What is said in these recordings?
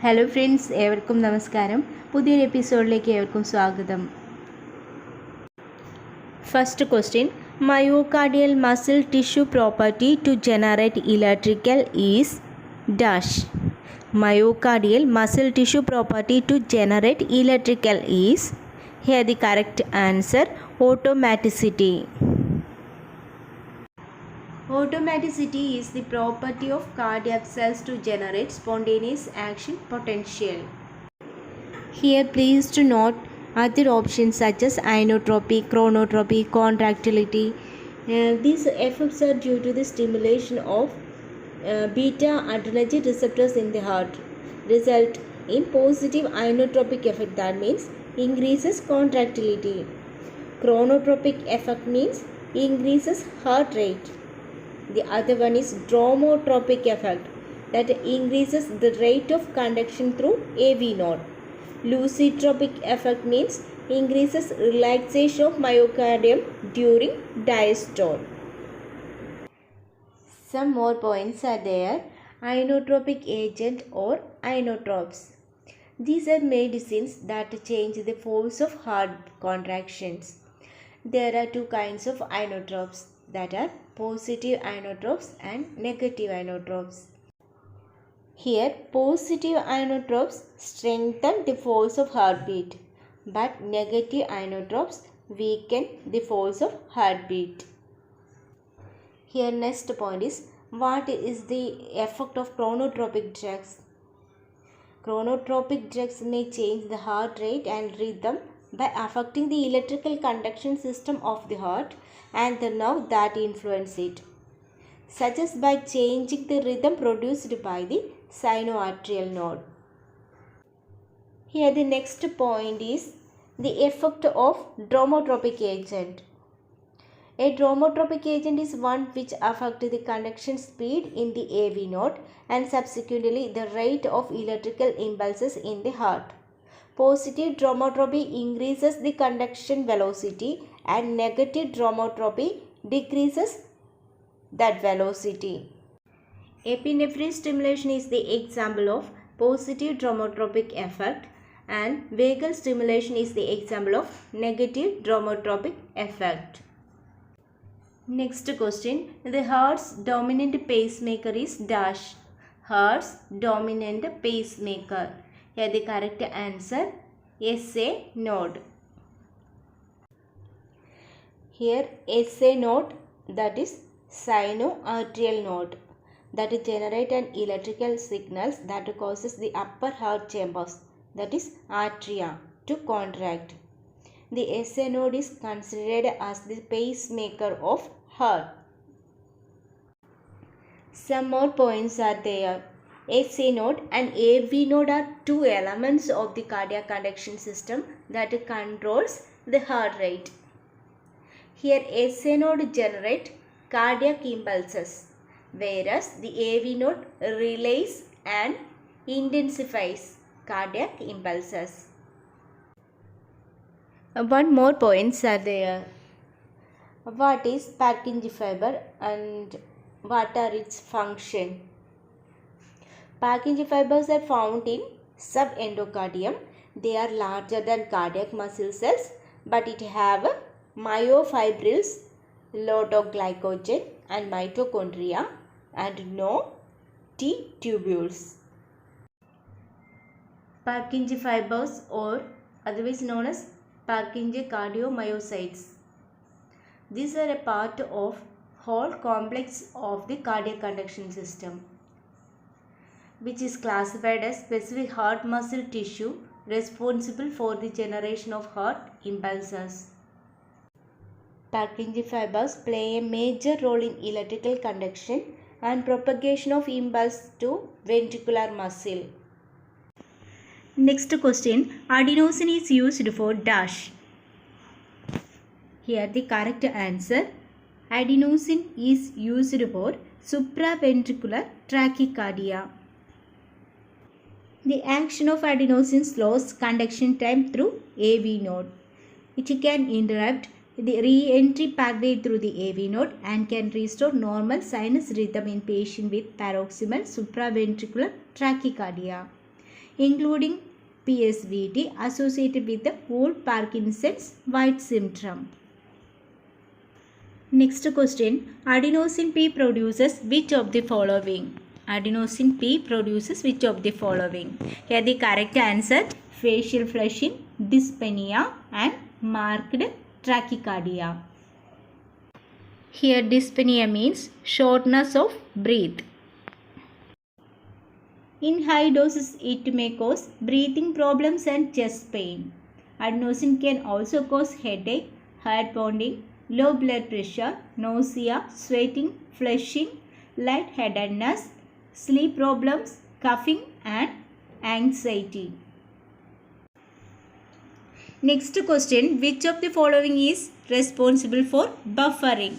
Hello friends, ഏവർക്കും നമസ്കാരം. പുതിയൊരു എപ്പിസോഡിലേക്ക് ഏവർക്കും സ്വാഗതം. First question, myocardial muscle tissue property to generate electrical is dash. Myocardial muscle tissue property to generate electrical is. Here the correct answer, automaticity. Automaticity is the property of cardiac cells to generate spontaneous action potential. Here please to note other options such as inotropy, chronotropy, contractility. These effects are due to the stimulation of beta adrenergic receptors in the heart, result in positive inotropic effect, that means increases contractility. Chronotropic effect means increases heart rate. The other one is dromotropic effect, that increases the rate of conduction through AV node. Lucitropic effect means increases relaxation of myocardium during diastole. Some more points are there. Inotropic agent or inotropes. These are medicines that change the force of heart contractions. There are two kinds of inotropes, that are positive inotropes and negative inotropes. Here positive inotropes strengthen the force of heartbeat, but negative inotropes weaken the force of heartbeat. Here next point is, what is the effect of chronotropic drugs? Chronotropic drugs may change the heart rate and rhythm by affecting the electrical conduction system of the heart and the nerve that influence it, such as by changing the rhythm produced by the sinoatrial node. Here the next point is the effect of dromotropic agent. A dromotropic agent is one which affects the conduction speed in the AV node and subsequently the rate of electrical impulses in the heart. Positive dromotropy increases the conduction velocity and negative dromotropy decreases that velocity. Epinephrine stimulation is the example of positive dromotropic effect and vagal stimulation is the example of negative dromotropic effect. Next question, the heart's dominant pacemaker is dash. Heart's dominant pacemaker. Here the correct answer, SA node. Here SA node, that is sinoatrial node, that generate an electrical signals that causes the upper heart chambers, that is atria, to contract. The SA node is considered as the pacemaker of heart. Some more points are there. SA node and AV node are two elements of the cardiac conduction system that controls the heart rate. Here SA node generate cardiac impulses, whereas the AV node relays and intensifies cardiac impulses. One more points are there. What is Purkinje fiber and what are its function? Purkinje fibers are found in subendocardium. They are larger than cardiac muscle cells, but it have myofibrils, lot of glycogen and mitochondria and no T tubules. Purkinje fibers, or otherwise known as Purkinje cardiomyocytes. These are a part of whole complex of the cardiac conduction system, which is classified as specific heart muscle tissue responsible for the generation of heart impulses. Purkinje fibers play a major role in electrical conduction and propagation of impulse to ventricular muscle. Next question, adenosine is used for dash. Here the correct answer, adenosine is used for supraventricular tachycardia. The action of adenosine slows conduction time through AV node. It can interrupt the re-entry pathway through the AV node and can restore normal sinus rhythm in patients with paroxysmal supraventricular tachycardia. including PSVT associated with the Wolff-Parkinson's-White syndrome. Next question, adenosine P produces which of the following? Adenosine P produces which of the following? Here the correct answer, facial flushing, dyspnea and marked tachycardia. Here dyspnea means shortness of breath. In high doses it may cause breathing problems and chest pain. Adenosine can also cause headache, heart pounding, low blood pressure, nausea, sweating, flushing, lightheadedness, sleep problems, coughing and anxiety. Next question, which of the following is responsible for buffering?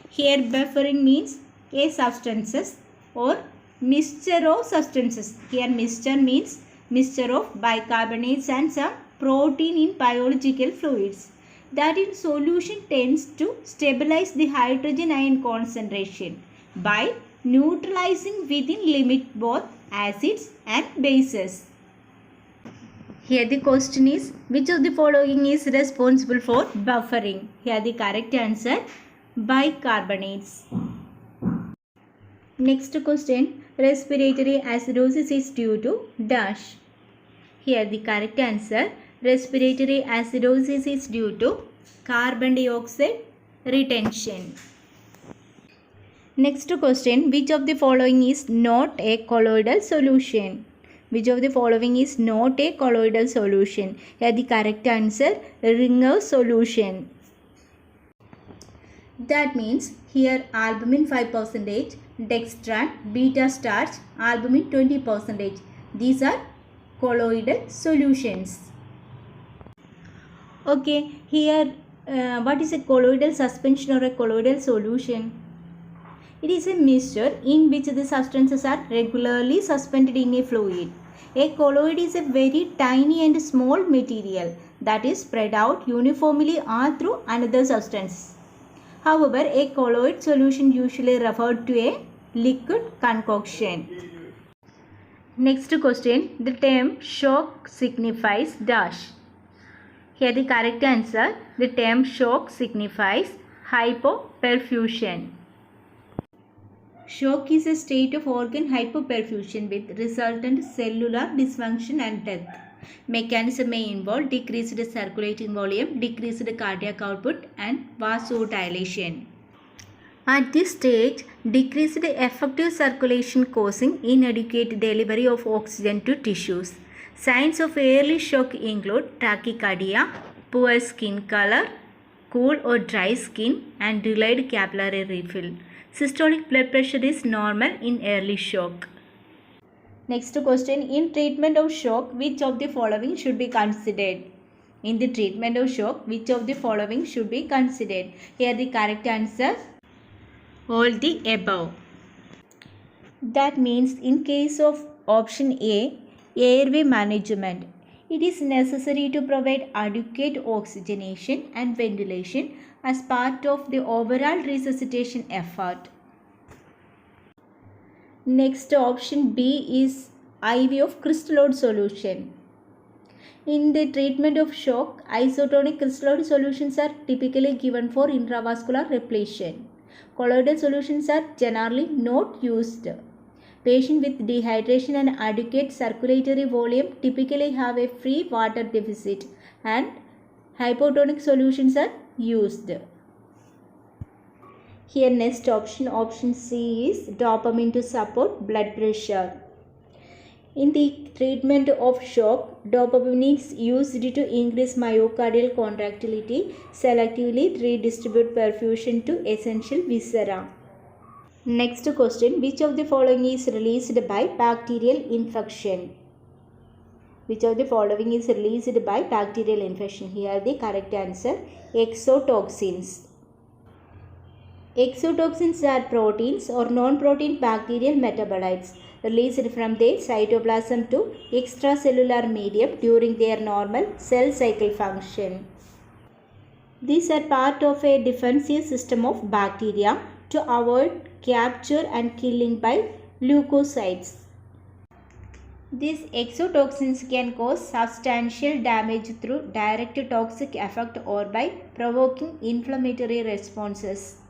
Here buffering means a substances or mixture of substances. Here mixture means mixture of bicarbonates and some protein in biological fluids that in solution tends to stabilize the hydrogen ion concentration by neutralizing within limit both acids and bases. Here the question is, which of the following is responsible for buffering? Here the correct answer, bicarbonates. Next question, respiratory acidosis is due to dash. Here the correct answer, respiratory acidosis is due to carbon dioxide retention. Next question, which of the following is not a colloidal solution? Which of the following is not a colloidal solution? Here the correct answer, Ringer solution. That means here albumin 5%, dextran, beta starch, albumin 20%. These are colloidal solutions. Okay, here what is a colloidal suspension or a colloidal solution? It is a mixture in which the substances are regularly suspended in a fluid. A colloid is a very tiny and small material that is spread out uniformly or through another substance. However, a colloid solution usually referred to a liquid concoction. Next question, the term shock signifies dash. Here the correct answer, the term shock signifies hypoperfusion. Shock is a state of organ hypoperfusion with resultant cellular dysfunction and death. Mechanism may involve decreased circulating volume, decreased cardiac output and vasodilation. At this stage, decreased effective circulation causing inadequate delivery of oxygen to tissues. Signs of early shock include tachycardia, poor skin color, cool or dry skin and delayed capillary refill. Systolic blood pressure is normal in early shock. Next question, in treatment of shock, which of the following should be considered? In the treatment of shock, which of the following should be considered? Here the correct answer, all the above. That means in case of option A, airway management, it is necessary to provide adequate oxygenation and ventilation as part of the overall resuscitation effort. Next option B is IV of crystalloid solution. In the treatment of shock, isotonic crystalloid solutions are typically given for intravascular repletion. Colloidal solutions are generally not used. Patients with dehydration and adequate circulatory volume typically have a free water deficit and hypotonic solutions are used. Here next option C is dopamine to support blood pressure. In the treatment of shock, dopamine is used to increase myocardial contractility, selectively redistribute perfusion to essential viscera. Next question, which of the following is released by bacterial infection? Which of the following is released by bacterial infection? Here the correct answer, exotoxins. Exotoxins are proteins or non-protein bacterial metabolites released from their cytoplasm to extracellular medium during their normal cell cycle function. These are part of a defensive system of bacteria to avoid capture and killing by leukocytes. These exotoxins can cause substantial damage through direct toxic effect or by provoking inflammatory responses.